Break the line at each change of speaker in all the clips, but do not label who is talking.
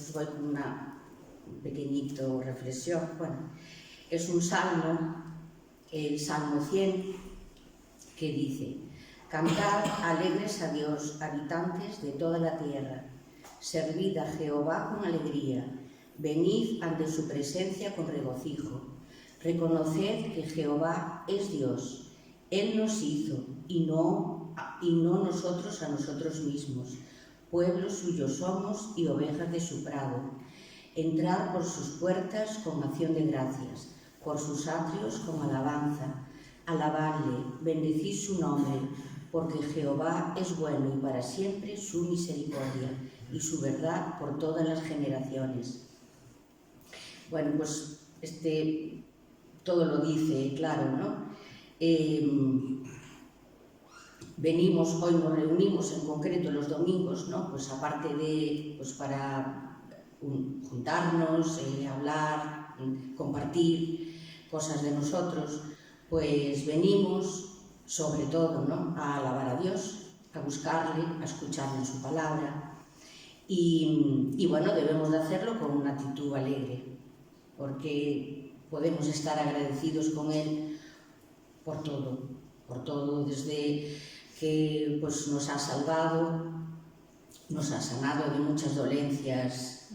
os voy con una pequeñito reflexión. Bueno, es un salmo, el Salmo 100, que dice: Cantad alegres a Dios, habitantes de toda la tierra. Servid a Jehová con alegría. Venid ante su presencia con regocijo. Reconoced que Jehová es Dios. Él nos hizo y no nosotros a nosotros mismos. Pueblo suyo somos y ovejas de su prado. Entrad por sus puertas con acción de gracias, por sus atrios con alabanza. Alabadle, bendecid su nombre, porque Jehová es bueno y para siempre su misericordia y su verdad por todas las generaciones. Bueno, pues todo lo dice claro, ¿no? Hoy nos reunimos en concreto los domingos, ¿no? Pues aparte de, pues para juntarnos, hablar, compartir cosas de nosotros, pues venimos sobre todo, ¿no? A alabar a Dios, a buscarle, a escucharle en su palabra y bueno, debemos de hacerlo con una actitud alegre, porque podemos estar agradecidos con Él por todo, desde que pues, nos ha salvado, nos ha sanado de muchas dolencias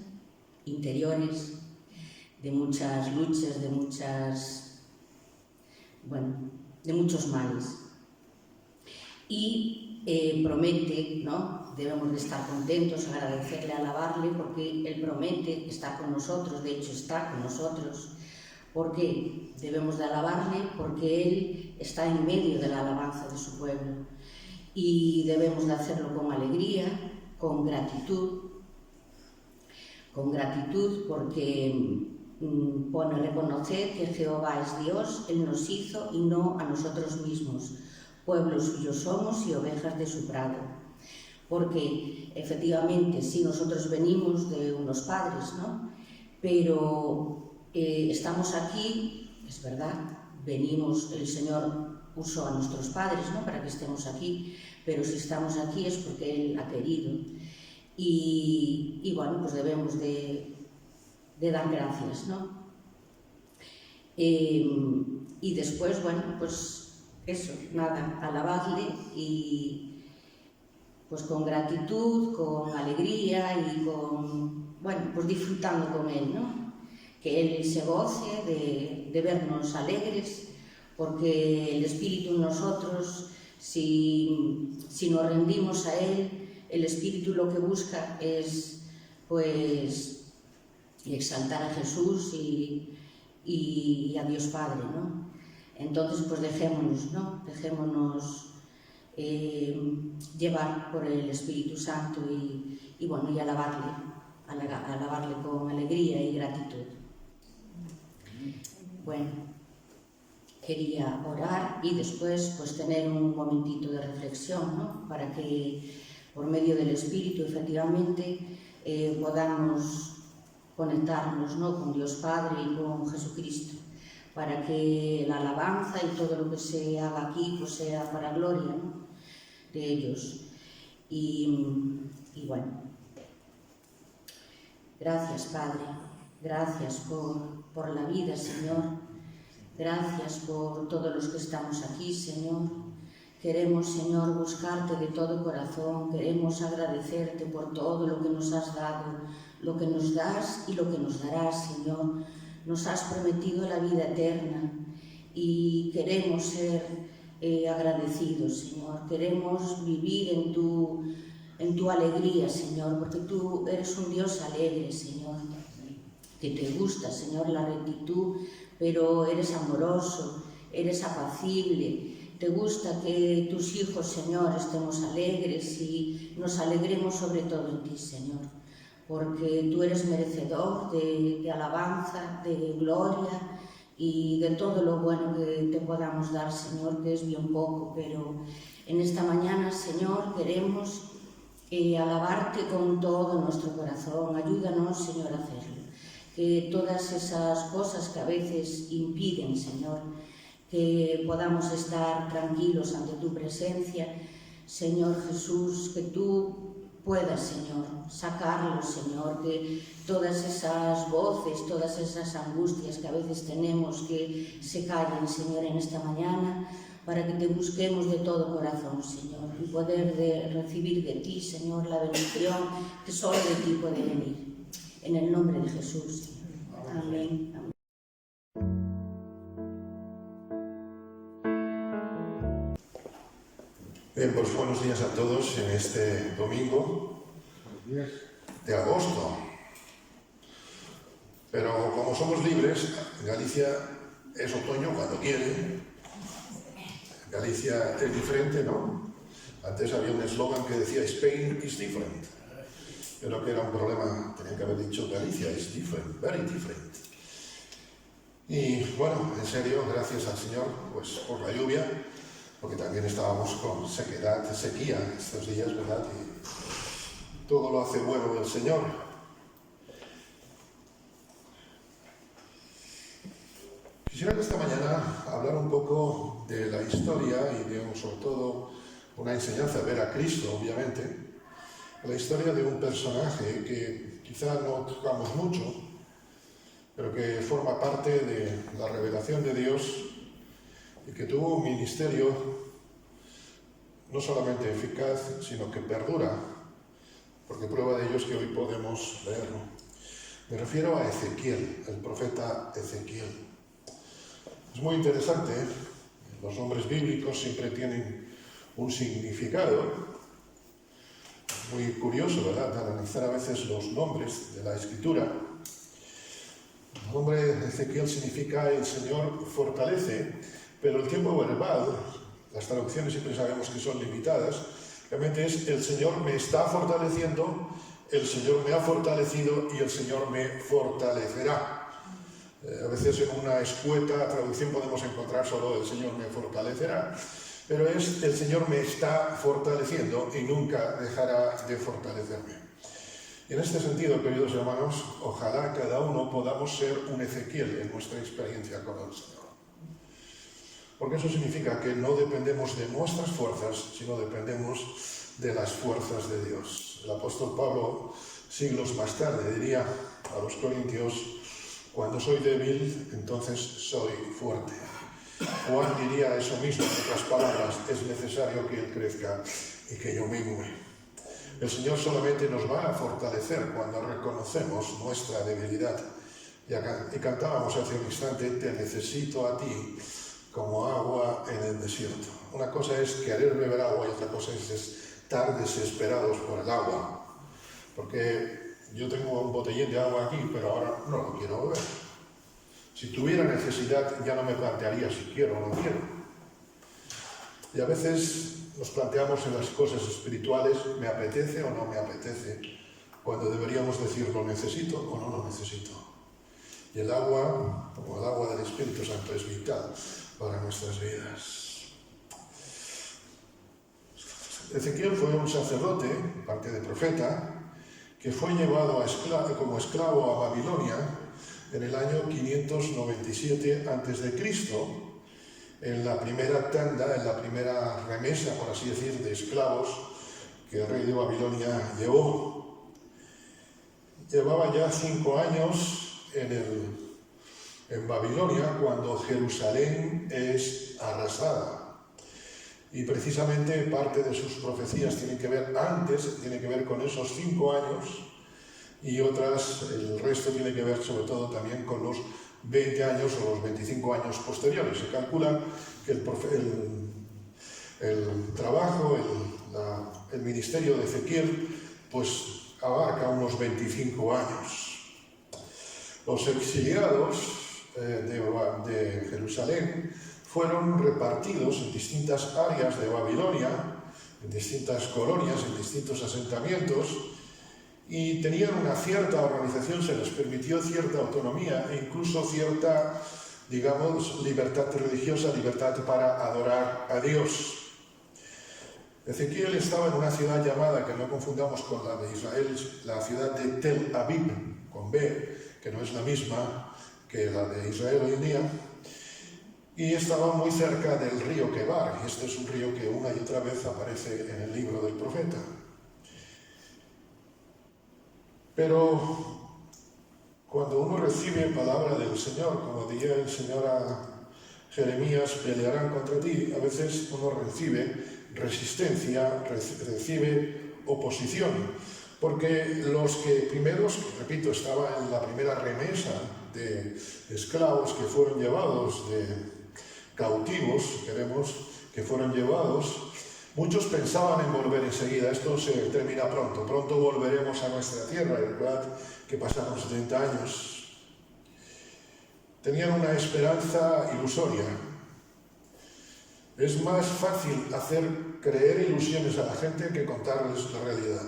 interiores, de muchas luchas, de muchos males. Y promete, ¿no? Debemos de estar contentos, agradecerle, alabarle, porque Él promete estar con nosotros, de hecho está con nosotros. ¿Por qué? Debemos de alabarle porque Él está en medio de la alabanza de su pueblo y debemos de hacerlo con alegría, con gratitud porque pone a reconocer que Jehová es Dios, Él nos hizo y no a nosotros mismos. Pueblo suyo somos y ovejas de su prado. Porque efectivamente sí, nosotros venimos de unos padres, ¿no? Pero estamos aquí, es verdad, venimos, el Señor usó a nuestros padres, ¿no? Para que estemos aquí, pero si estamos aquí es porque Él ha querido. Y bueno, pues debemos de dar gracias, ¿no? Y después, bueno, pues eso, nada, alabarle y pues con gratitud, con alegría y pues disfrutando con Él, ¿no? Que Él se goce de vernos alegres, porque el Espíritu en nosotros, si nos rendimos a Él, el Espíritu lo que busca es pues exaltar a Jesús y a Dios Padre, ¿no? Entonces pues dejémonos, ¿no? Dejémonos llevar por el Espíritu Santo y alabarle con alegría y gratitud. Bueno, quería orar y después pues tener un momentito de reflexión, ¿no? Para que por medio del Espíritu efectivamente podamos conectarnos, ¿no? Con Dios Padre y con Jesucristo, para que la alabanza y todo lo que se haga aquí pues sea para gloria, ¿no? De ellos. Y bueno, gracias Padre, gracias por la vida, Señor, gracias por todos los que estamos aquí, Señor. Queremos, Señor, buscarte de todo corazón, queremos agradecerte por todo lo que nos has dado, lo que nos das y lo que nos darás, Señor. Nos has prometido la vida eterna y queremos ser agradecidos, Señor. Queremos vivir en tu alegría, Señor, porque tú eres un Dios alegre, Señor, que te gusta, Señor, la rectitud, pero eres amoroso, eres apacible. Te gusta que tus hijos, Señor, estemos alegres y nos alegremos sobre todo en ti, Señor, porque tú eres merecedor de alabanza, de gloria y de todo lo bueno que te podamos dar, Señor, que es bien poco, pero en esta mañana, Señor, queremos alabarte con todo nuestro corazón. Ayúdanos, Señor, a hacerlo. Que todas esas cosas que a veces impiden, Señor, que podamos estar tranquilos ante tu presencia, Señor Jesús, que tú puedas, Señor, sacarlos, Señor, que todas esas voces, todas esas angustias que a veces tenemos, que se callen, Señor, en esta mañana, para que te busquemos de todo corazón, Señor, y poder recibir de ti, Señor, la bendición que solo de ti puede venir. En el nombre de Jesús. Amén. Amén.
Bien, pues buenos días a todos en este domingo de agosto. Pero como somos libres, Galicia es otoño cuando quiere. Galicia es diferente, ¿no? Antes había un eslogan que decía Spain is different. Pero que era un problema, tenían que haber dicho Galicia is different, very different. Y bueno, en serio, gracias al Señor pues por la lluvia, porque también estábamos con sequía estos días, ¿verdad? Y todo lo hace bueno el Señor. Quisiera que esta mañana hablar un poco de la historia y de sobre todo una enseñanza, ver a Cristo, obviamente, la historia de un personaje que quizá no tocamos mucho, pero que forma parte de la revelación de Dios y que tuvo un ministerio no solamente eficaz, sino que perdura, porque prueba de ello es que hoy podemos leerlo. Me refiero a Ezequiel, el profeta Ezequiel. Es muy interesante, los nombres bíblicos siempre tienen un significado. Es muy curioso, ¿verdad?, de analizar a veces los nombres de la Escritura. El nombre de Ezequiel significa el Señor fortalece, pero el tiempo verbal, las traducciones siempre sabemos que son limitadas, realmente es el Señor me está fortaleciendo, el Señor me ha fortalecido y el Señor me fortalecerá. A veces en una escueta traducción podemos encontrar solo el Señor me fortalecerá, pero es el Señor me está fortaleciendo y nunca dejará de fortalecerme. Y en este sentido, queridos hermanos, ojalá cada uno podamos ser un Ezequiel en nuestra experiencia con el Señor. Porque eso significa que no dependemos de nuestras fuerzas, sino dependemos de las fuerzas de Dios. El apóstol Pablo, siglos más tarde, diría a los corintios, cuando soy débil, entonces soy fuerte. Juan diría eso mismo, en otras palabras, es necesario que Él crezca y que yo mengue. El Señor solamente nos va a fortalecer cuando reconocemos nuestra debilidad. Y cantábamos hace un instante, te necesito a ti como agua en el desierto. Una cosa es querer beber agua y otra cosa es estar desesperados por el agua. Porque yo tengo un botellín de agua aquí, pero ahora no lo quiero beber. Si tuviera necesidad ya no me plantearía si quiero o no quiero. Y a veces nos planteamos en las cosas espirituales, ¿me apetece o no me apetece? Cuando deberíamos decir, ¿lo necesito o no lo necesito? Y el agua, como el agua del Espíritu Santo, es vital para nuestras vidas. Ezequiel fue un sacerdote, parte de profeta, que fue llevado como esclavo a Babilonia en el año 597 a.C., en la primera tanda, en la primera remesa, por así decir, de esclavos que el rey de Babilonia llevó. Llevaba ya 5 años en Babilonia cuando Jerusalén es arrasada. Y precisamente parte de sus profecías tienen que ver con esos 5 años, y otras, el resto tiene que ver sobre todo también con los 20 años o los 25 años posteriores. Se calcula que el trabajo, el ministerio de Ezequiel, pues abarca unos 25 años. Los exiliados de Jerusalén fueron repartidos en distintas áreas de Babilonia, en distintas colonias, en distintos asentamientos, y tenían una cierta organización, se les permitió cierta autonomía e incluso cierta, digamos, libertad religiosa, libertad para adorar a Dios. Ezequiel estaba en una ciudad llamada, que no confundamos con la de Israel, la ciudad de Tel Aviv, con B, que no es la misma que la de Israel hoy en día, y estaba muy cerca del río Quebar, y este es un río que una y otra vez aparece en el libro del profeta. Pero cuando uno recibe palabra del Señor, como diría el Señor a Jeremías, pelearán contra ti, a veces uno recibe resistencia, recibe oposición, porque los que primeros, repito, estaban en la primera remesa de esclavos que fueron llevados, de cautivos, queremos, que fueron llevados, muchos pensaban en volver enseguida. Esto se termina pronto, pronto volveremos a nuestra tierra, ¿verdad? Que pasaron 70 años. Tenían una esperanza ilusoria. Es más fácil hacer creer ilusiones a la gente que contarles la realidad.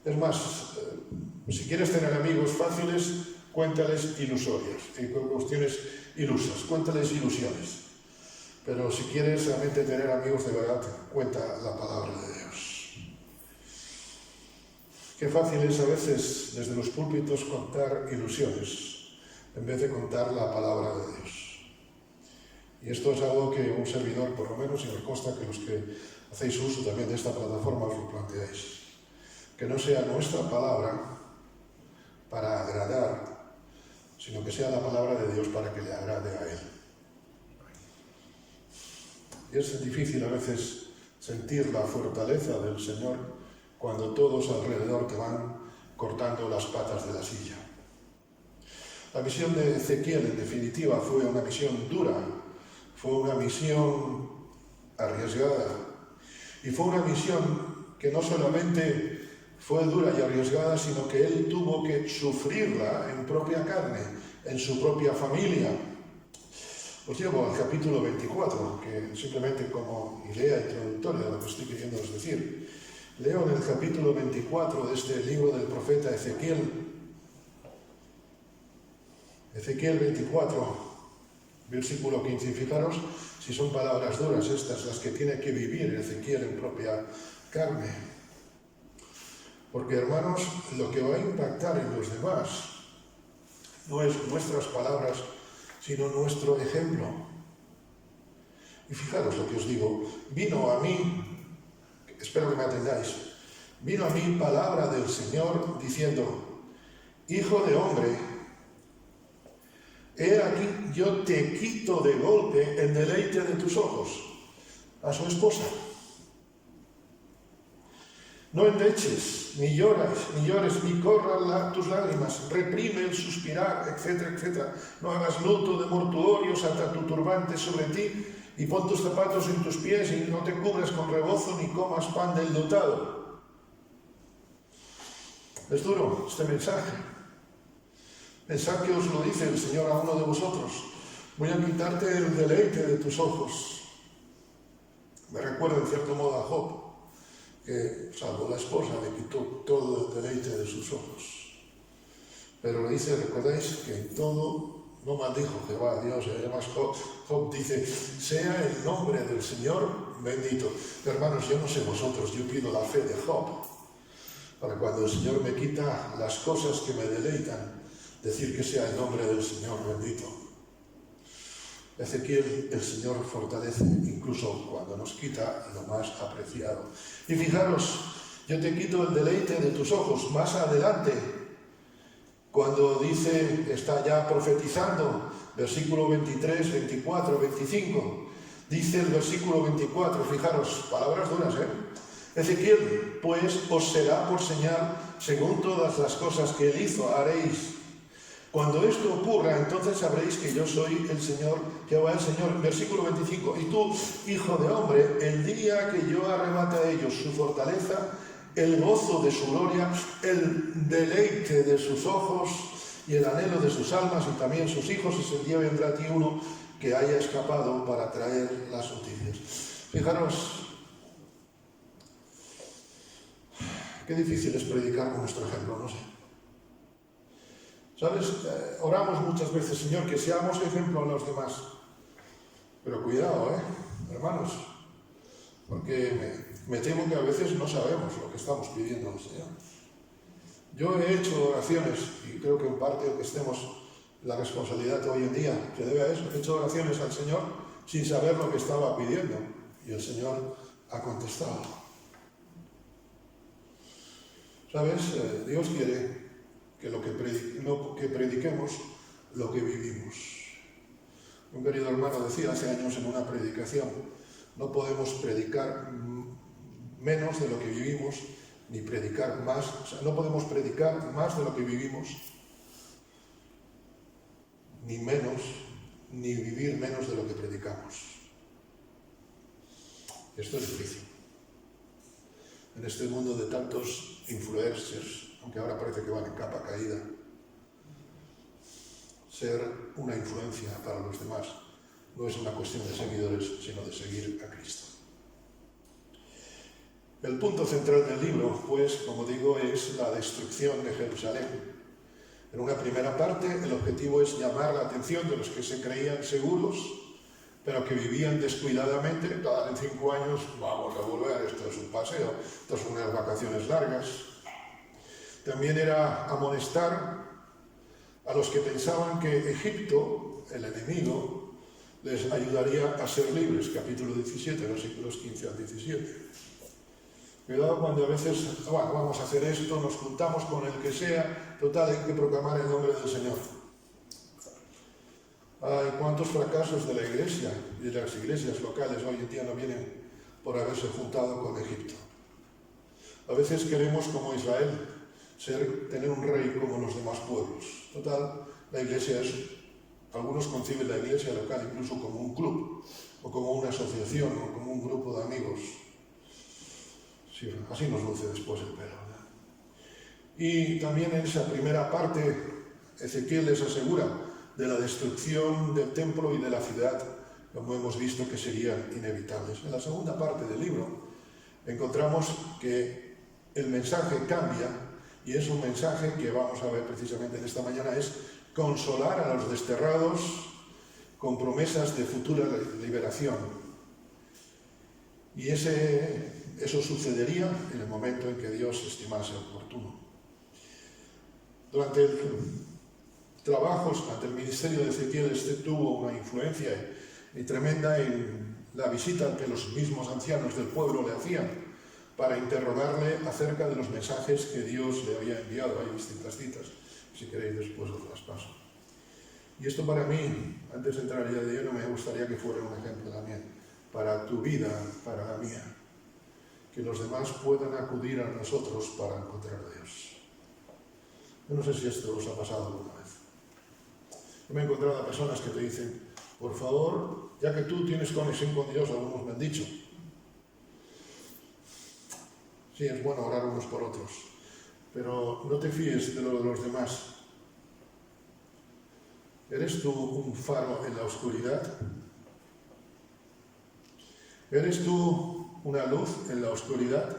Es más, si quieres tener amigos fáciles, cuéntales ilusorias, cuestiones ilusas, cuéntales ilusiones. Pero si quieres realmente tener amigos de verdad, cuenta la palabra de Dios. Qué fácil es a veces desde los púlpitos contar ilusiones en vez de contar la palabra de Dios. Y esto es algo que un servidor, por lo menos, y me consta que los que hacéis uso también de esta plataforma os lo planteáis. Que no sea nuestra palabra para agradar, sino que sea la palabra de Dios para que le agrade a Él. Y es difícil a veces sentir la fortaleza del Señor cuando todos alrededor te van cortando las patas de la silla. La misión de Ezequiel, en definitiva, fue una misión dura, fue una misión arriesgada, y fue una misión que no solamente fue dura y arriesgada, sino que él tuvo que sufrirla en propia carne, en su propia familia. Os llevo al capítulo 24, que simplemente como idea introductoria de lo que estoy queriendo decir. Leo en el capítulo 24 de este libro del profeta Ezequiel. Ezequiel 24, versículo 15. Fijaros si son palabras duras estas las que tiene que vivir Ezequiel en propia carne. Porque, hermanos, lo que va a impactar en los demás no es nuestras palabras, sino nuestro ejemplo. Y fijaros lo que os digo, vino a mí, espero que me atendáis, vino a mí palabra del Señor diciendo: Hijo de hombre, he aquí yo te quito de golpe el deleite de tus ojos. A su esposa. No endeches, ni llores, ni corran tus lágrimas, reprime el suspirar, etcétera, etcétera. No hagas luto de mortuorios, ata tu turbante sobre ti y pon tus zapatos en tus pies y no te cubras con rebozo ni comas pan del dotado. Es duro este mensaje. Pensad que os lo dice el Señor a uno de vosotros: voy a quitarte el deleite de tus ojos. Me recuerda en cierto modo a Job, que salvo la esposa le quitó todo el deleite de sus ojos. Pero le dice, recordáis que en todo no maldijo Jehová a Dios. Además Job dice: sea el nombre del Señor bendito. Hermanos, yo no sé vosotros, yo pido la fe de Job, para cuando el Señor me quita las cosas que me deleitan, decir que sea el nombre del Señor bendito. Ezequiel, el Señor fortalece incluso cuando nos quita lo más apreciado. Y fijaros, yo te quito el deleite de tus ojos. Más adelante, cuando dice, está ya profetizando, versículo 23, 24, 25, dice el versículo 24, fijaros, palabras duras, Ezequiel, pues os será por señal, según todas las cosas que él hizo, haréis. Cuando esto ocurra, entonces sabréis que yo soy el Señor, Jehová el Señor. Versículo 25. Y tú, hijo de hombre, el día que yo arrebate a ellos su fortaleza, el gozo de su gloria, el deleite de sus ojos y el anhelo de sus almas y también sus hijos, ese día vendrá a ti uno que haya escapado para traer las noticias. Fijaros, qué difícil es predicar con nuestro ejemplo, no sé. ¿Sabes? Oramos muchas veces, Señor, que seamos ejemplo a los demás. Pero cuidado, hermanos, porque me temo que a veces no sabemos lo que estamos pidiendo al Señor. Yo he hecho oraciones, y creo que en parte que estemos la responsabilidad hoy en día que debe a eso, he hecho oraciones al Señor sin saber lo que estaba pidiendo, y el Señor ha contestado. ¿Sabes? Dios quiere que prediquemos lo que vivimos. Un querido hermano decía hace años en una predicación: no podemos predicar menos de lo que vivimos, ni predicar más, o sea, no podemos predicar más de lo que vivimos, ni menos, ni vivir menos de lo que predicamos. Esto es difícil. En este mundo de tantos influencers, aunque ahora parece que van en capa caída, ser una influencia para los demás no es una cuestión de seguidores, sino de seguir a Cristo. El punto central del libro, pues, como digo, es la destrucción de Jerusalén. En una primera parte, el objetivo es llamar la atención de los que se creían seguros, pero que vivían descuidadamente. En 5 años vamos a volver, esto es un paseo, esto son unas vacaciones largas. También era amonestar a los que pensaban que Egipto, el enemigo, les ayudaría a ser libres. Capítulo 17, versículos 15 al 17. Cuidado cuando a veces, bueno, vamos a hacer esto, nos juntamos con el que sea, total, hay que proclamar el nombre del Señor. Ay, cuántos fracasos de la Iglesia y de las iglesias locales hoy en día no vienen por haberse juntado con Egipto. A veces queremos, como Israel, tener un rey como los demás pueblos. Total, la Iglesia algunos conciben la Iglesia local incluso como un club, o como una asociación, o como un grupo de amigos. Sí, así nos luce después el pelo, ¿verdad? Y también en esa primera parte, Ezequiel les asegura de la destrucción del templo y de la ciudad, como hemos visto que serían inevitables. En la segunda parte del libro encontramos que el mensaje cambia, y es un mensaje que vamos a ver precisamente en esta mañana, es consolar a los desterrados con promesas de futura liberación. Y eso sucedería en el momento en que Dios estimase oportuno. Durante el ministerio de Ezequiel, tuvo una influencia tremenda en la visita que los mismos ancianos del pueblo le hacían para interrogarle acerca de los mensajes que Dios le había enviado. Hay distintas citas, si queréis después os las paso. Y esto para mí, antes de entrar ya de lleno, me gustaría que fuera un ejemplo también para tu vida, para la mía, que los demás puedan acudir a nosotros para encontrar a Dios. Yo no sé si esto os ha pasado alguna vez. Yo me he encontrado a personas que te dicen: por favor, ya que tú tienes conexión con Dios, algunos me han dicho, sí, es bueno orar unos por otros, pero no te fíes de lo de los demás. ¿Eres tú un faro en la oscuridad? ¿Eres tú una luz en la oscuridad?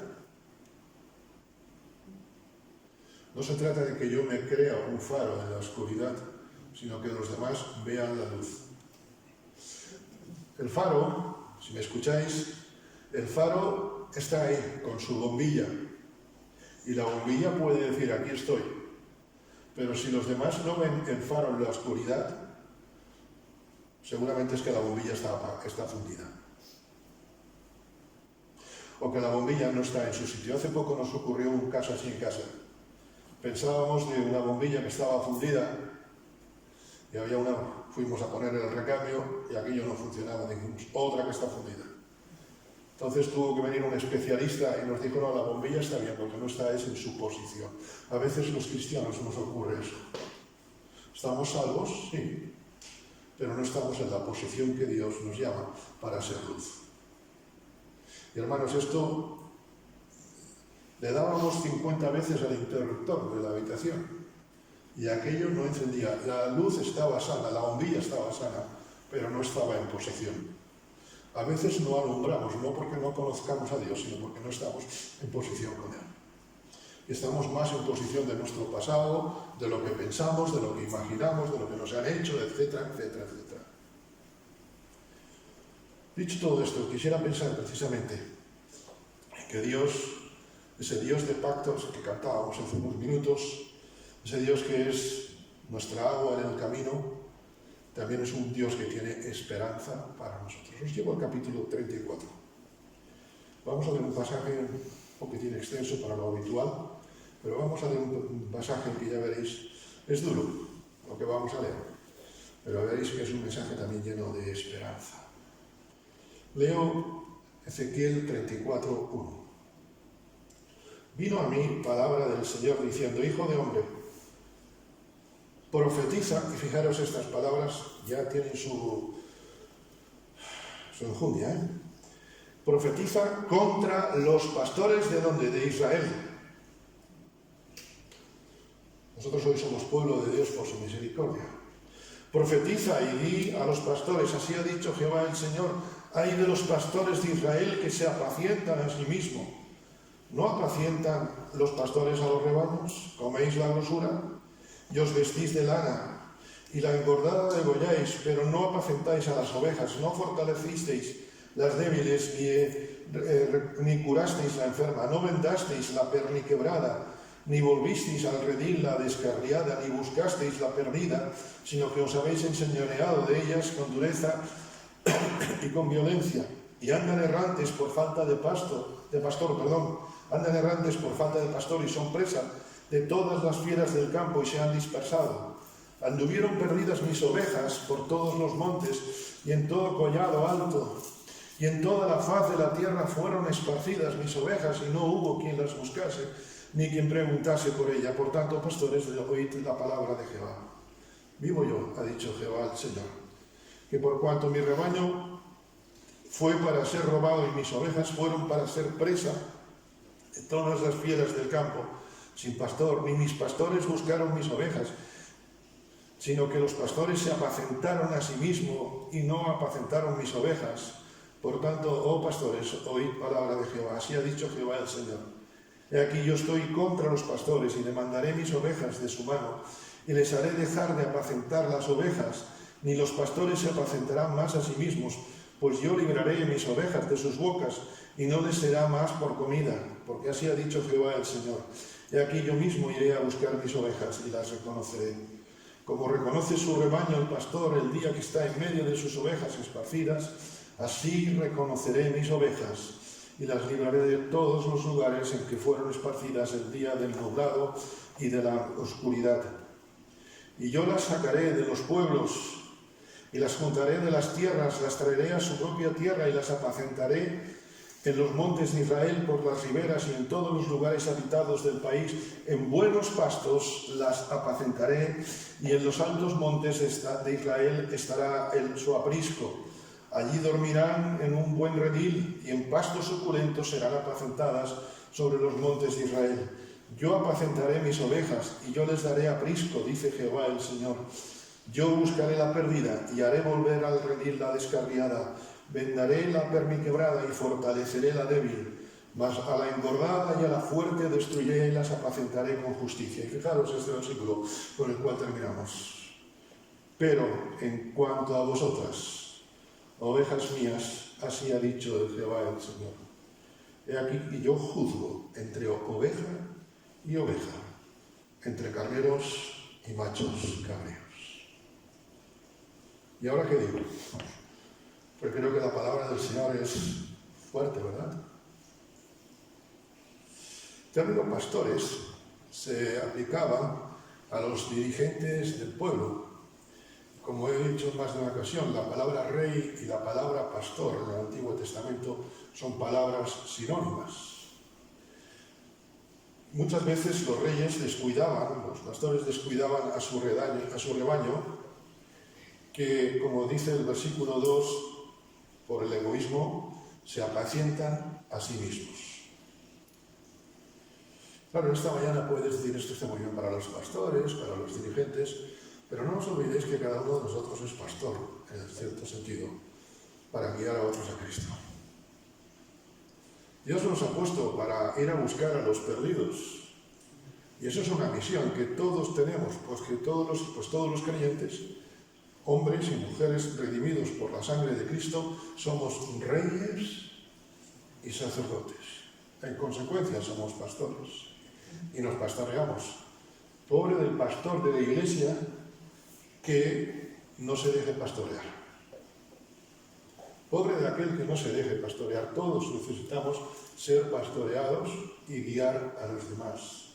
No se trata de que yo me crea un faro en la oscuridad, sino que los demás vean la luz. El faro, si me escucháis, el faro está ahí con su bombilla, y la bombilla puede decir: aquí estoy. Pero si los demás no ven el faro en la oscuridad, seguramente es que la bombilla está fundida, o que la bombilla no está en su sitio. Hace poco nos ocurrió un caso así en casa. Pensábamos de una bombilla que estaba fundida, y fuimos a poner el recambio y aquello no funcionaba. Dijimos: otra que está fundida. Entonces tuvo que venir un especialista y nos dijo: no, la bombilla está bien, lo que no está es en su posición. A veces los cristianos nos ocurre eso. ¿Estamos salvos? Sí, pero no estamos en la posición que Dios nos llama para ser luz. Y hermanos, esto le dábamos 50 veces al interruptor de la habitación y aquello no encendía. La luz estaba sana, la bombilla estaba sana, pero no estaba en posición. A veces no alumbramos, no porque no conozcamos a Dios, sino porque no estamos en posición con Él. Estamos más en posición de nuestro pasado, de lo que pensamos, de lo que imaginamos, de lo que nos han hecho, etcétera, etcétera, etcétera. Dicho todo esto, quisiera pensar precisamente en que Dios, ese Dios de pactos que cantábamos hace unos minutos, ese Dios que es nuestra agua en el camino, también es un Dios que tiene esperanza para nosotros. Os llevo al capítulo 34. Vamos a ver un pasaje un poquitín extenso para lo habitual, pero vamos a leer un pasaje que ya veréis, es duro lo que vamos a leer, pero veréis que es un mensaje también lleno de esperanza. Leo Ezequiel 34:1. Vino a mí palabra del Señor diciendo: Hijo de hombre, profetiza, y fijaros, estas palabras ya tienen su enjundia, profetiza contra los pastores ¿de dónde? De Israel. Nosotros hoy somos pueblo de Dios por su misericordia. Profetiza y di a los pastores: así ha dicho Jehová el Señor, hay de los pastores de Israel que se apacientan a sí mismos. ¿No apacientan los pastores a los rebaños? ¿Coméis la grosura? Y os vestís de lana, y la engordada degolláis, pero no apacentáis a las ovejas, no fortalecisteis las débiles, ni curasteis la enferma, no vendasteis la perniquebrada, ni volvisteis al redil la descarriada, ni buscasteis la perdida, sino que os habéis enseñoreado de ellas con dureza y con violencia, y andan errantes por falta de pastor, andan errantes por falta de pastor y son presa de todas las fieras del campo y se han dispersado. Anduvieron perdidas mis ovejas por todos los montes y en todo collado alto, y en toda la faz de la tierra fueron esparcidas mis ovejas y no hubo quien las buscase, ni quien preguntase por ella. Por tanto, pastores, oíd la palabra de Jehová. Vivo yo, ha dicho Jehová el Señor, que por cuanto mi rebaño fue para ser robado y mis ovejas fueron para ser presa de todas las fieras del campo, sin pastor, ni mis pastores buscaron mis ovejas, sino que los pastores se apacentaron a sí mismos y no apacentaron mis ovejas. Por tanto, oh pastores, oíd palabra de Jehová. Así ha dicho Jehová el Señor. He aquí yo estoy contra los pastores y demandaré mis ovejas de su mano y les haré dejar de apacentar las ovejas, ni los pastores se apacentarán más a sí mismos, pues yo libraré mis ovejas de sus bocas y no les será más por comida, porque así ha dicho Jehová el Señor. He aquí yo mismo iré a buscar mis ovejas y las reconoceré. Como reconoce su rebaño el pastor el día que está en medio de sus ovejas esparcidas, así reconoceré mis ovejas y las libraré de todos los lugares en que fueron esparcidas el día del nublado y de la oscuridad. Y yo las sacaré de los pueblos y las juntaré de las tierras, las traeré a su propia tierra y las apacentaré en los montes de Israel, por las riberas y en todos los lugares habitados del país. En buenos pastos las apacentaré y en los altos montes de Israel estará su aprisco. Allí dormirán en un buen redil y en pastos suculentos serán apacentadas sobre los montes de Israel. Yo apacentaré mis ovejas y yo les daré aprisco, dice Jehová el Señor. Yo buscaré la perdida y haré volver al redil la descarriada. Vendaré la perniquebrada y fortaleceré la débil, mas a la engordada y a la fuerte destruiré y las apacentaré con justicia. Y fijaros este versículo con el cual terminamos. Pero en cuanto a vosotras, ovejas mías, así ha dicho Jehová el Señor. He aquí que yo juzgo entre oveja y oveja, entre carneros y machos cabríos. ¿Y ahora qué digo? Porque creo que la palabra del Señor es fuerte, ¿verdad? El término pastores se aplicaba a los dirigentes del pueblo. Como he dicho en más de una ocasión, la palabra rey y la palabra pastor en el Antiguo Testamento son palabras sinónimas. Muchas veces los reyes descuidaban, los pastores descuidaban a su rebaño, que, como dice el versículo 2, por el egoísmo, se apacientan a sí mismos. Claro, esta mañana puedes decir, esto está muy bien para los pastores, para los dirigentes, pero no os olvidéis que cada uno de nosotros es pastor, en cierto sentido, para guiar a otros a Cristo. Dios nos ha puesto para ir a buscar a los perdidos. Y eso es una misión que todos tenemos, pues que todos los creyentes, hombres y mujeres redimidos por la sangre de Cristo, somos reyes y sacerdotes. En consecuencia, somos pastores y nos pastoreamos. Pobre del pastor de la iglesia que no se deje pastorear. Pobre de aquel que no se deje pastorear. Todos necesitamos ser pastoreados y guiar a los demás.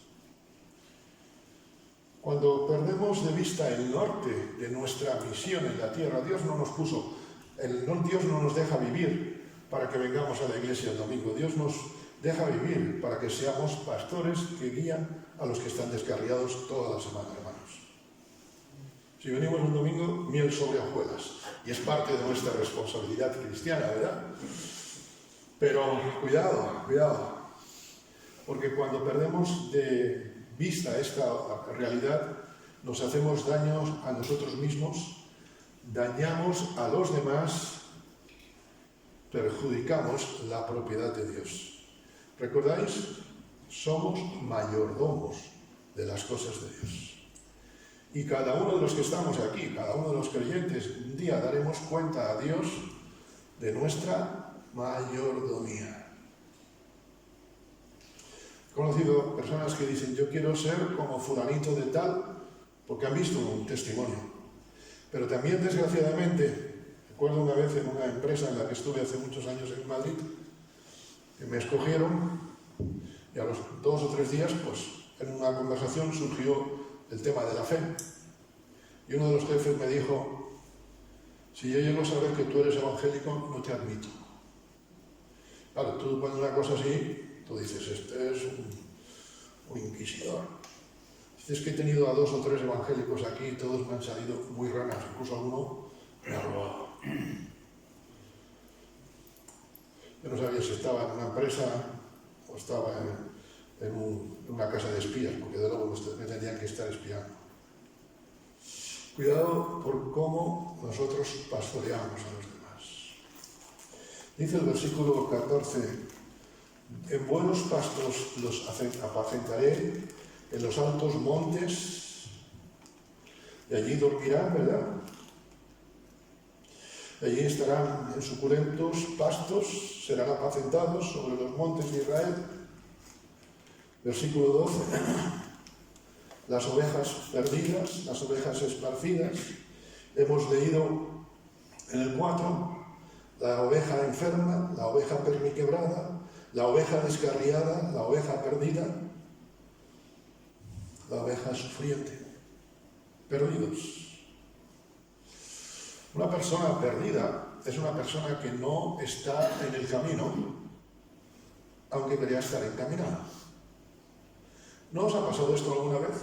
Cuando perdemos de vista el norte de nuestra misión en la tierra, Dios no nos deja vivir para que vengamos a la iglesia el domingo. Dios nos deja vivir para que seamos pastores que guían a los que están descarriados toda la semana, hermanos. Si venimos un domingo, miel sobre hojuelas. Y es parte de nuestra responsabilidad cristiana, ¿verdad? Pero cuidado. Porque cuando perdemos de vista esta realidad, nos hacemos daño a nosotros mismos, dañamos a los demás, perjudicamos la propiedad de Dios. ¿Recordáis? Somos mayordomos de las cosas de Dios. Y cada uno de los que estamos aquí, cada uno de los creyentes, un día daremos cuenta a Dios de nuestra mayordomía. He conocido personas que dicen, yo quiero ser como fulanito de tal, porque han visto un testimonio. Pero también, desgraciadamente, recuerdo una vez en una empresa en la que estuve hace muchos años en Madrid, que me escogieron y a los 2 o 3 días, pues, en una conversación surgió el tema de la fe. Y uno de los jefes me dijo, si yo llego a saber que tú eres evangélico, no te admito. Claro, tú cuando una cosa así, tú dices, este es un inquisidor. Dices que he tenido a 2 o 3 evangélicos aquí y todos me han salido muy ranas, incluso alguno me ha robado. Yo no sabía si estaba en una empresa o estaba en una casa de espías, porque de luego me tendrían que estar espiando. Cuidado por cómo nosotros pastoreamos a los demás. Dice el versículo 14, en buenos pastos los apacentaré, en los altos montes, y allí dormirán, ¿verdad? Allí estarán en suculentos pastos, serán apacentados sobre los montes de Israel. Versículo 12, las ovejas perdidas, las ovejas esparcidas. Hemos leído en el 4, la oveja enferma, la oveja perniquebrada, la oveja descarriada, la oveja perdida, la oveja sufriente, perdidos. Una persona perdida es una persona que no está en el camino, aunque debería estar encaminada. ¿No os ha pasado esto alguna vez?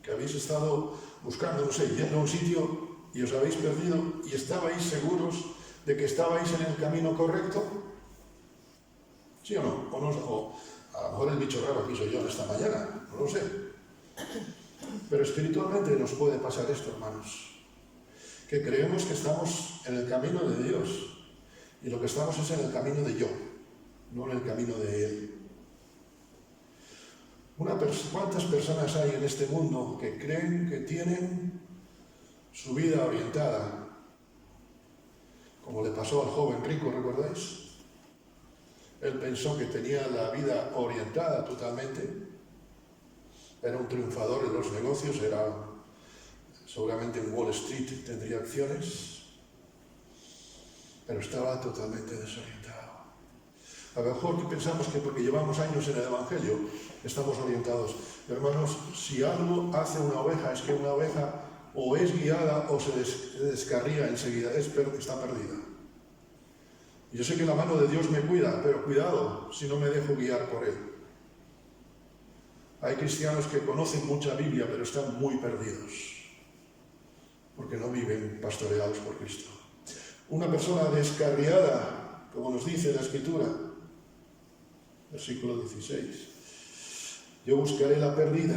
Que habéis estado buscando, no sé, yendo a un sitio y os habéis perdido y estabais seguros de que estabais en el camino correcto. ¿Sí o no? O a lo mejor el bicho raro aquí soy yo esta mañana, no lo sé. Pero espiritualmente nos puede pasar esto, hermanos. Que creemos que estamos en el camino de Dios y lo que estamos es en el camino de yo, no en el camino de Él. ¿Cuántas personas hay en este mundo que creen que tienen su vida orientada? Como le pasó al joven rico, ¿recordáis? Él pensó que tenía la vida orientada totalmente. Era un triunfador en los negocios, seguramente en Wall Street tendría acciones, pero estaba totalmente desorientado. A lo mejor que pensamos que porque llevamos años en el Evangelio estamos orientados. Hermanos, si algo hace una oveja es que una oveja o es guiada o se descarría enseguida, está perdida. Y yo sé que la mano de Dios me cuida, pero cuidado si no me dejo guiar por Él. Hay cristianos que conocen mucha Biblia, pero están muy perdidos, porque no viven pastoreados por Cristo. Una persona descarriada, como nos dice la Escritura, versículo 16, yo buscaré la perdida.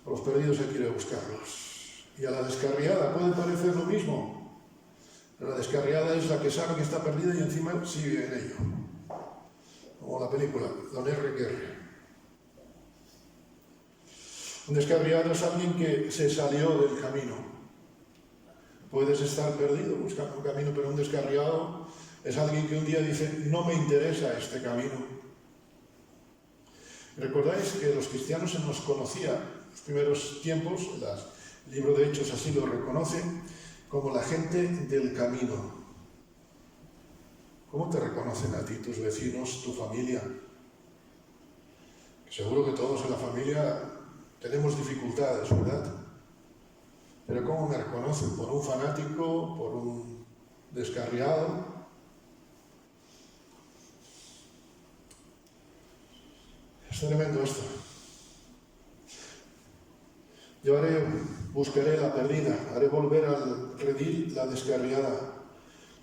A los perdidos hay que ir a buscarlos. Y a la descarriada puede parecer lo mismo. Pero la descarriada es la que sabe que está perdida y encima sigue en ello. Como la película, Don R. Un descarriado es alguien que se salió del camino. Puedes estar perdido buscando un camino, pero un descarriado es alguien que un día dice, no me interesa este camino. ¿Recordáis que los cristianos se nos conocía en los primeros tiempos? El libro de Hechos así lo reconoce, como la gente del camino. ¿Cómo te reconocen a ti tus vecinos, tu familia? Seguro que todos en la familia tenemos dificultades, ¿verdad? Pero ¿cómo me reconocen? ¿Por un fanático? ¿Por un descarriado? Es tremendo esto. Yo buscaré la perdida, haré volver al redil la descarriada,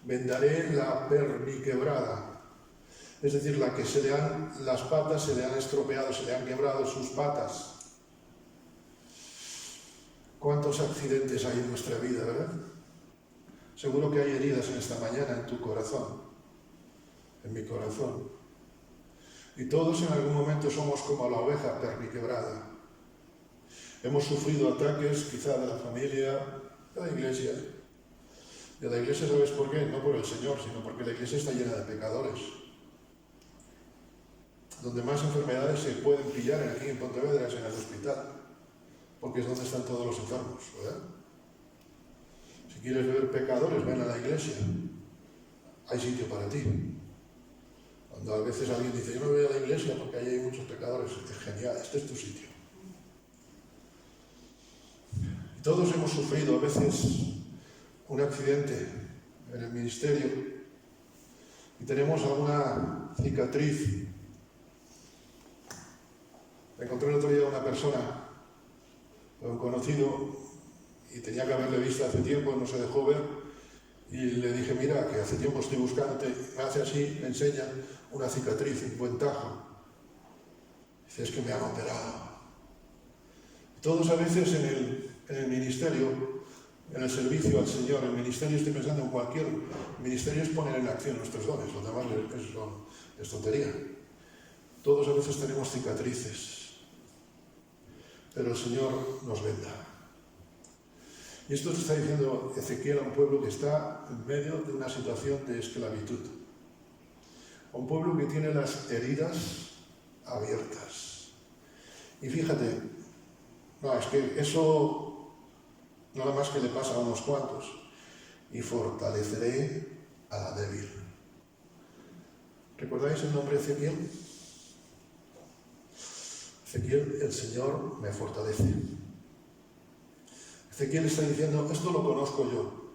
vendaré la perniquebrada. Es decir, la que las patas se le han estropeado, se le han quebrado sus patas. ¿Cuántos accidentes hay en nuestra vida, verdad? Seguro que hay heridas en esta mañana en tu corazón, en mi corazón. Y todos en algún momento somos como la oveja perniquebrada. Hemos sufrido ataques quizá de la familia, de la iglesia. De la iglesia, ¿sabes por qué? No por el Señor, sino porque la iglesia está llena de pecadores. Donde más enfermedades se pueden pillar aquí en Pontevedra es en el hospital, porque es donde están todos los enfermos, ¿verdad? Si quieres ver pecadores, ven a la iglesia. Hay sitio para ti. Cuando a veces alguien dice, yo no voy a la iglesia porque ahí hay muchos pecadores, es genial, este es tu sitio. Y todos hemos sufrido a veces un accidente en el ministerio y tenemos alguna cicatriz. Encontré el otro día a una persona, un conocido, y tenía que haberle visto hace tiempo, no se dejó ver, y le dije, mira, que hace tiempo estoy buscándote. Me hace así, me enseña una cicatriz, un buen tajo. Dice, es que me han operado. Todos a veces en el ministerio, en el servicio al Señor, el ministerio, estoy pensando en cualquier ministerio, es poner en acción nuestros dones, los demás es tontería. Todos a veces tenemos cicatrices, pero el Señor nos venda. Y esto está diciendo Ezequiel a un pueblo que está en medio de una situación de esclavitud. A un pueblo que tiene las heridas abiertas. Y fíjate, no, es que eso nada más que le pasa a unos cuantos. Y fortaleceré a la débil. ¿Recordáis el nombre de Ezequiel? Ezequiel, el Señor me fortalece. Ezequiel está diciendo, esto lo conozco yo.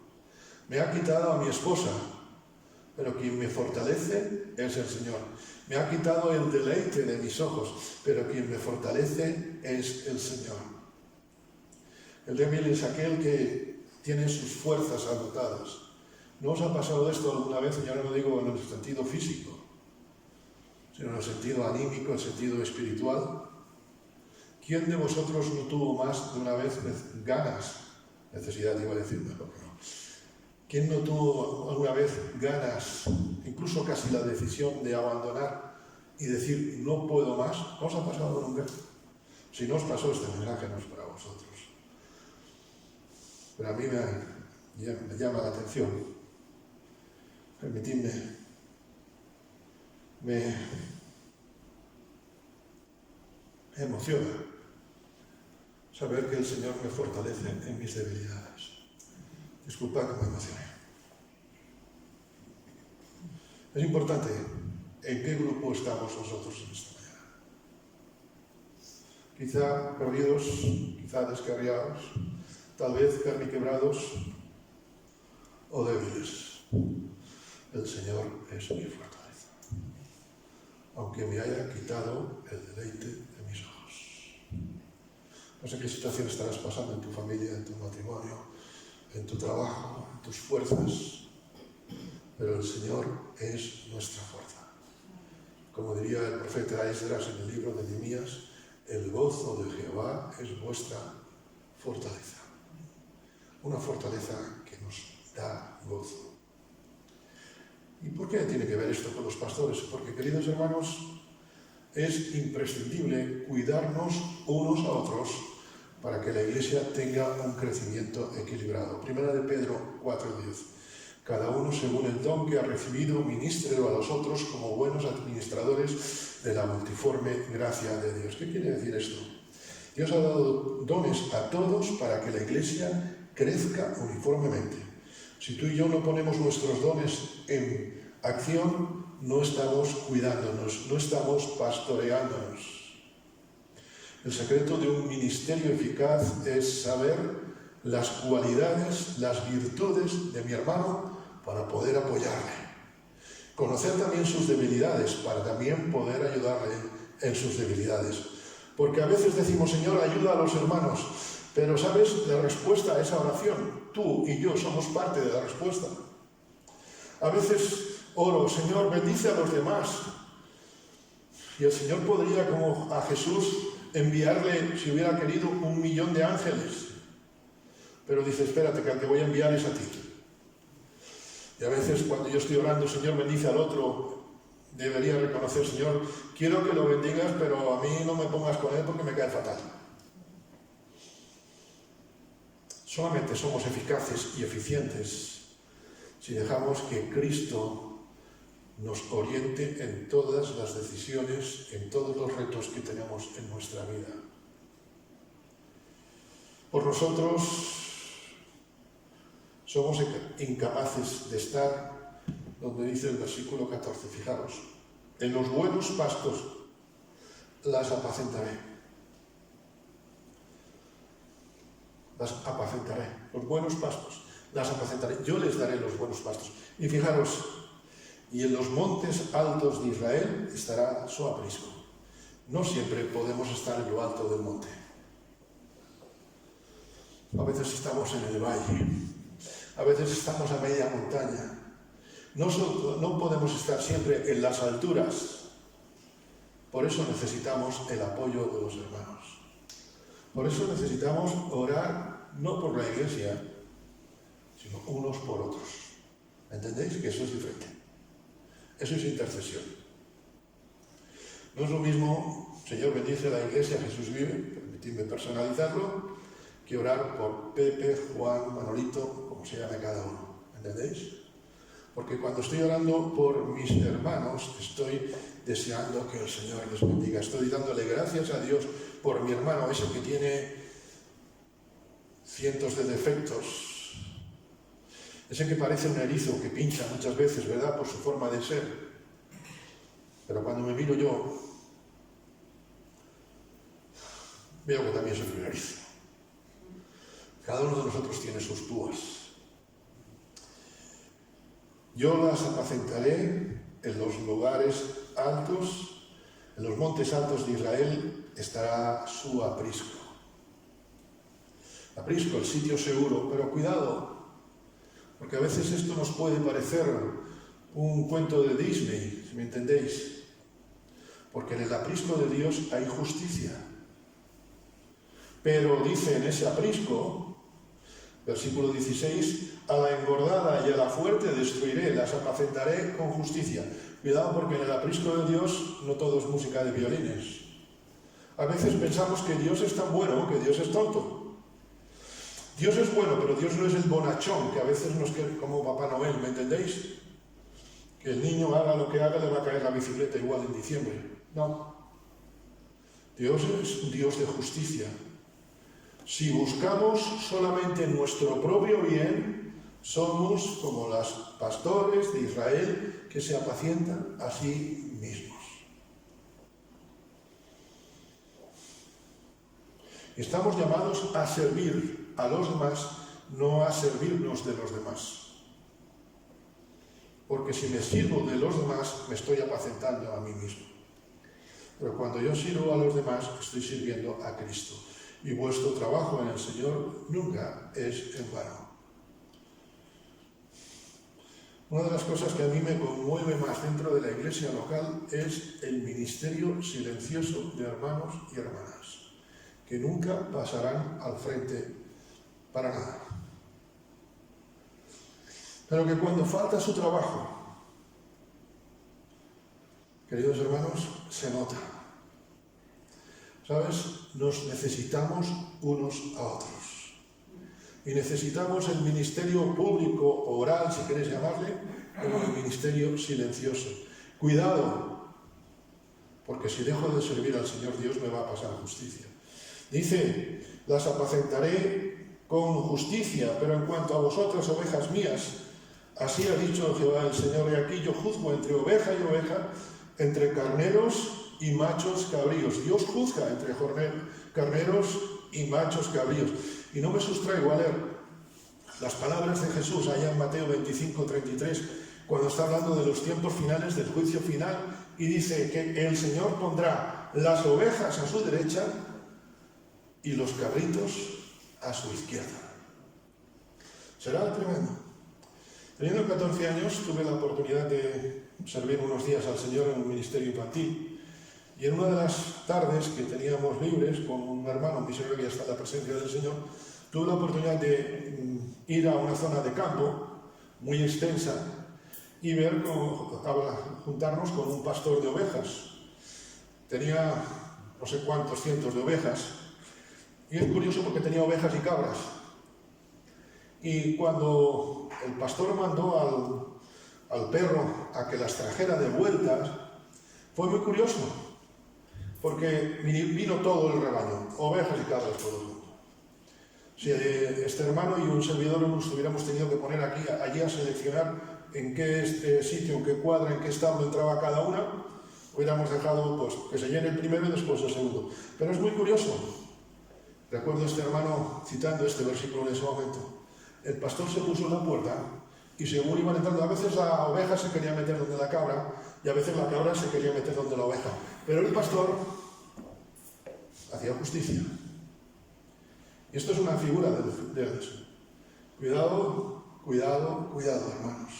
Me ha quitado a mi esposa, pero quien me fortalece es el Señor. Me ha quitado el deleite de mis ojos, pero quien me fortalece es el Señor. El débil es aquel que tiene sus fuerzas agotadas. ¿No os ha pasado esto alguna vez? Ya no lo digo en el sentido físico, sino en el sentido anímico, en el sentido espiritual. ¿Quién de vosotros no tuvo más de una vez necesidad iba a decir, pero no. ¿Quién no tuvo alguna vez ganas, incluso casi la decisión de abandonar y decir, no puedo más? ¿No os ha pasado nunca? Si no os pasó, este mensaje no es para vosotros. Pero a mí me llama la atención. Permitidme. Me emociona saber que el Señor me fortalece en mis debilidades. Disculpad que me emocione. Es importante en qué grupo estamos nosotros en esta mañana. Quizá perdidos, quizá descarriados, tal vez perniquebrados o débiles. El Señor es mi fortaleza, aunque me haya quitado el deleite de mis ojos. No sé qué situación estarás pasando en tu familia, en tu matrimonio, en tu trabajo, en tus fuerzas, pero el Señor es nuestra fuerza. Como diría el profeta Esdras en el libro de Nehemías, el gozo de Jehová es vuestra fortaleza. Una fortaleza que nos da gozo. ¿Y por qué tiene que ver esto con los pastores? Porque, queridos hermanos, es imprescindible cuidarnos unos a otros para que la Iglesia tenga un crecimiento equilibrado. Primera de Pedro 4:10. Cada uno según el don que ha recibido, ministrelo a los otros como buenos administradores de la multiforme gracia de Dios. ¿Qué quiere decir esto? Dios ha dado dones a todos para que la Iglesia crezca uniformemente. Si tú y yo no ponemos nuestros dones en acción, no estamos cuidándonos, no estamos pastoreándonos. El secreto de un ministerio eficaz es saber las cualidades, las virtudes de mi hermano para poder apoyarle. Conocer también sus debilidades para también poder ayudarle en sus debilidades. Porque a veces decimos, Señor, ayuda a los hermanos, pero ¿sabes la respuesta a esa oración? Tú y yo somos parte de la respuesta. A veces oro, Señor, bendice a los demás. Y el Señor podría, como a Jesús, enviarle, si hubiera querido, 1.000.000 de ángeles. Pero dice, espérate, que al que voy a enviar es a ti. Y a veces cuando yo estoy orando, Señor, bendice al otro, debería reconocer, Señor, quiero que lo bendigas, pero a mí no me pongas con él porque me cae fatal. Solamente somos eficaces y eficientes si dejamos que Cristo nos oriente en todas las decisiones, en todos los retos que tenemos en nuestra vida. Por nosotros somos incapaces de estar donde dice el versículo 14, fijaros, en los buenos pastos las apacentaré. Las apacentaré, los buenos pastos, las apacentaré. Yo les daré los buenos pastos. Y fijaros, y en los montes altos de Israel estará su aprisco. No siempre podemos estar en lo alto del monte. A veces estamos en el valle, a veces estamos a media montaña. No podemos estar siempre en las alturas. Por eso necesitamos el apoyo de los hermanos. Por eso necesitamos orar no por la iglesia, sino unos por otros. ¿Entendéis? Que eso es diferente. Eso es intercesión. No es lo mismo, Señor, bendice la iglesia, Jesús vive, permitidme personalizarlo, que orar por Pepe, Juan, Manolito, como se llame cada uno. ¿Entendéis? Porque cuando estoy orando por mis hermanos, estoy deseando que el Señor les bendiga. Estoy dándole gracias a Dios por mi hermano, ese que tiene cientos de defectos, ese que parece un erizo, que pincha muchas veces, ¿verdad?, por su forma de ser. Pero cuando me miro yo, veo que también soy un erizo. Cada uno de nosotros tiene sus púas. Yo las apacentaré en los lugares altos, en los montes altos de Israel estará su aprisco. Aprisco, el sitio seguro, pero cuidado, porque a veces esto nos puede parecer un cuento de Disney, si me entendéis, porque en el aprisco de Dios hay justicia. Pero dice en ese aprisco, versículo 16, a la engordada y a la fuerte destruiré, las apacentaré con justicia. Cuidado, porque en el aprisco de Dios no todo es música de violines. A veces pensamos que Dios es tan bueno, que Dios es tonto. Dios es bueno, pero Dios no es el bonachón, que a veces nos quiere como Papá Noel, ¿me entendéis? Que el niño haga lo que haga, le va a caer la bicicleta igual en diciembre. No. Dios es un Dios de justicia. Si buscamos solamente nuestro propio bien, somos como los pastores de Israel que se apacientan a sí mismos. Estamos llamados a servir a los demás, no a servirnos de los demás. Porque si me sirvo de los demás, me estoy apacentando a mí mismo. Pero cuando yo sirvo a los demás, estoy sirviendo a Cristo. Y vuestro trabajo en el Señor nunca es en vano. Una de las cosas que a mí me conmueve más dentro de la iglesia local es el ministerio silencioso de hermanos y hermanas, que nunca pasarán al frente para nada. Pero que cuando falta su trabajo, queridos hermanos, se nota. ¿Sabes? Nos necesitamos unos a otros. Y necesitamos el ministerio público o oral, si queréis llamarle, como el ministerio silencioso. Cuidado, porque si dejo de servir al Señor, Dios me va a pasar justicia. Dice, las apacentaré con justicia, pero en cuanto a vosotras, ovejas mías, así ha dicho Jehová el Señor, y aquí yo juzgo entre oveja y oveja, entre carneros y machos cabríos. Dios juzga entre carneros y machos cabríos. Y no me sustraigo a leer las palabras de Jesús allá en Mateo 25:33, cuando está hablando de los tiempos finales, del juicio final, y dice que el Señor pondrá las ovejas a su derecha y los cabritos a su izquierda. Será tremendo. Teniendo 14 años, tuve la oportunidad de servir unos días al Señor en un ministerio infantil, y en una de las tardes que teníamos libres con un hermano misionero que ya está en la presencia del Señor, tuve la oportunidad de ir a una zona de campo muy extensa y ver juntarnos con un pastor de ovejas. Tenía no sé cuántos cientos de ovejas, y es curioso porque tenía ovejas y cabras. Y cuando el pastor mandó al perro a que las trajera de vueltas, fue muy curioso, porque vino todo el rebaño, ovejas y cabras todos juntos. Si este hermano y un servidor nos hubiéramos tenido que poner allí a seleccionar en qué sitio, en qué cuadra, en qué establo entraba cada una, hubiéramos dejado pues, que se llene el primero y después el segundo. Pero es muy curioso. Recuerdo a este hermano citando este versículo en ese momento. El pastor se puso en la puerta y según iban entrando, a veces la oveja se quería meter donde la cabra y a veces la cabra se quería meter donde la oveja. Pero el pastor hacía justicia. Y esto es una figura de eso. Cuidado, cuidado, cuidado, hermanos.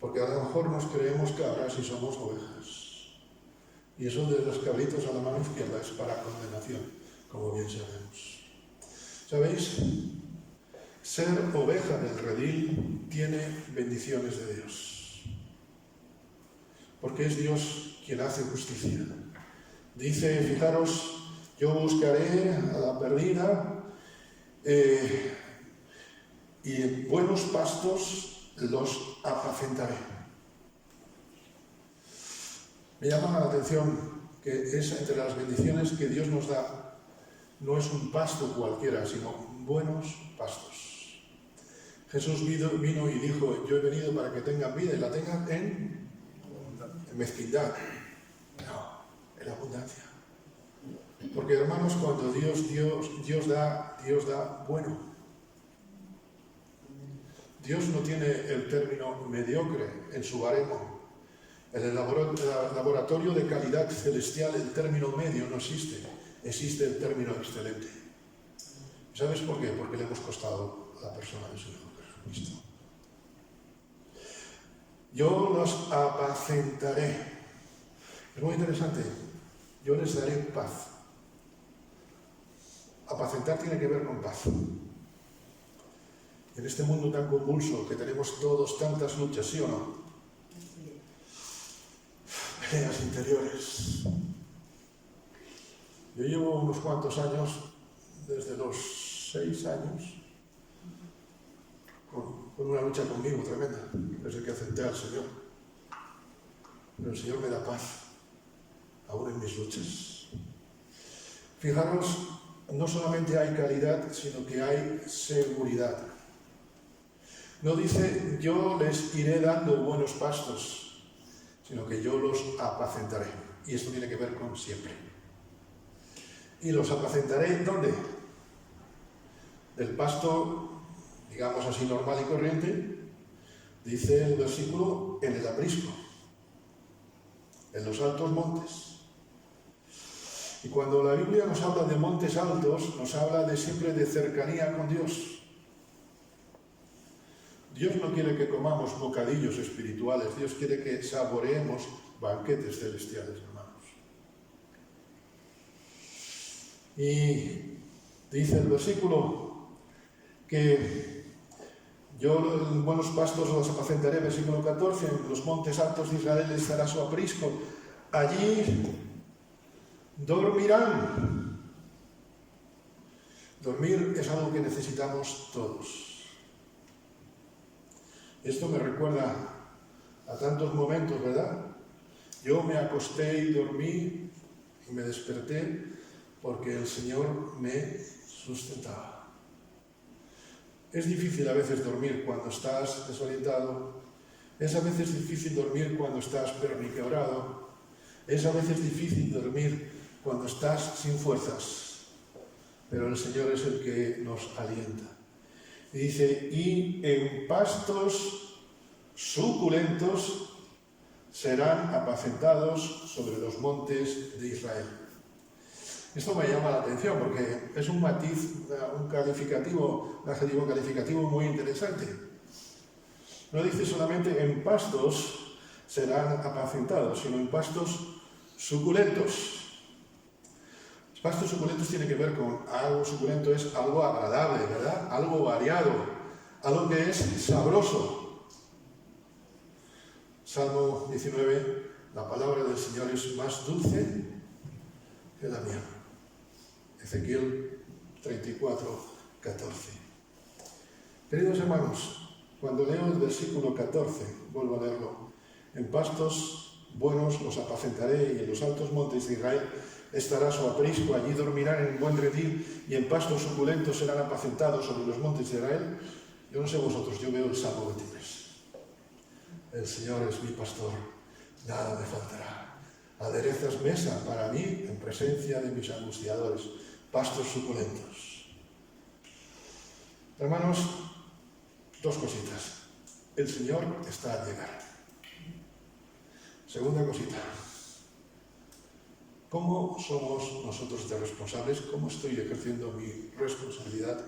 Porque a lo mejor nos creemos cabras y somos ovejas. Y eso de los cabritos a la mano izquierda es para condenación, como bien sabemos. ¿Sabéis? Ser oveja del redil tiene bendiciones de Dios. Porque es Dios quien hace justicia. Dice, fijaros, yo buscaré a la perdida y en buenos pastos los apacentaré. Me llama la atención que es entre las bendiciones que Dios nos da, no es un pasto cualquiera, sino buenos pastos. Jesús vino y dijo, yo he venido para que tengan vida y la tengan en mezquindad. No, en abundancia. Porque hermanos, cuando Dios da bueno. Dios no tiene el término mediocre en su baremo. En el laboratorio de calidad celestial el término medio no existe. Existe el término excelente. ¿Sabes por qué? Porque le hemos costado a la persona de su Hijo Jesucristo. Yo los apacentaré. Es muy interesante. Yo les daré paz. Apacentar tiene que ver con paz. En este mundo tan convulso que tenemos todos tantas luchas, ¿sí o no? Peleas interiores. Yo llevo unos cuantos años, desde los 6 años, con una lucha conmigo tremenda, desde que acepté al Señor. Pero el Señor me da paz, aún en mis luchas. Fijaros, no solamente hay calidad, sino que hay seguridad. No dice, yo les iré dando buenos pastos, sino que yo los apacentaré. Y esto tiene que ver con siempre. ¿Y los apacentaré dónde? Del pasto, digamos así, normal y corriente, dice el versículo, en el aprisco, en los altos montes. Y cuando la Biblia nos habla de montes altos, nos habla siempre de cercanía con Dios. Dios no quiere que comamos bocadillos espirituales, Dios quiere que saboreemos banquetes celestiales, hermanos. Y dice el versículo que yo en buenos pastos los apacentaré, versículo 14, en los montes altos de Israel estará su aprisco. Allí dormirán. Dormir es algo que necesitamos todos. Esto me recuerda a tantos momentos, ¿verdad? Yo me acosté y dormí y me desperté porque el Señor me sustentaba. Es difícil a veces dormir cuando estás desorientado. Es a veces difícil dormir cuando estás perniquebrado. Es a veces difícil dormir cuando estás sin fuerzas, pero el Señor es el que nos alienta. Y dice, y en pastos suculentos serán apacentados sobre los montes de Israel. Esto me llama la atención porque es un matiz, un adjetivo calificativo muy interesante. No dice solamente en pastos serán apacentados, sino en pastos suculentos. Los pastos suculentos tienen que ver con algo suculento, es algo agradable, ¿verdad? Algo variado, algo que es sabroso. Salmo 19, la palabra del Señor es más dulce que la miel. Ezequiel 34, 14. Queridos hermanos, cuando leo el versículo 14, vuelvo a leerlo, en pastos buenos los apacentaré y en los altos montes de Israel estará su aprisco, allí dormirán en buen redil y en pastos suculentos serán apacentados sobre los montes de Israel. Yo no sé vosotros, yo veo el Salmo 23. El Señor es mi pastor, nada me faltará. Aderezas mesa para mí en presencia de mis angustiadores, pastos suculentos. Hermanos, dos cositas. El Señor está a llegar. Segunda cosita. ¿Cómo somos nosotros de responsables? ¿Cómo estoy ejerciendo mi responsabilidad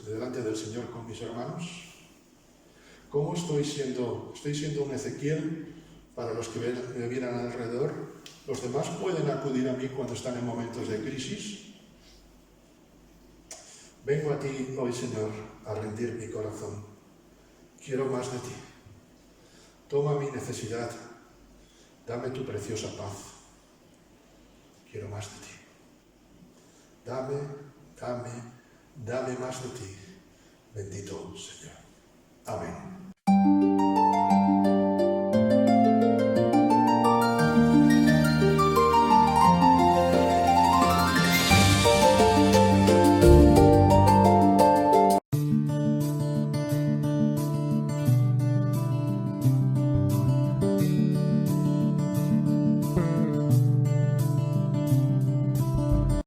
delante del Señor con mis hermanos? ¿Cómo estoy siendo un Ezequiel para los que me miran alrededor? ¿Los demás pueden acudir a mí cuando están en momentos de crisis? Vengo a ti hoy, Señor, a rendir mi corazón. Quiero más de ti. Toma mi necesidad. Dame tu preciosa paz. Quiero más de ti. Dame más de ti. Bendito Señor. Amén.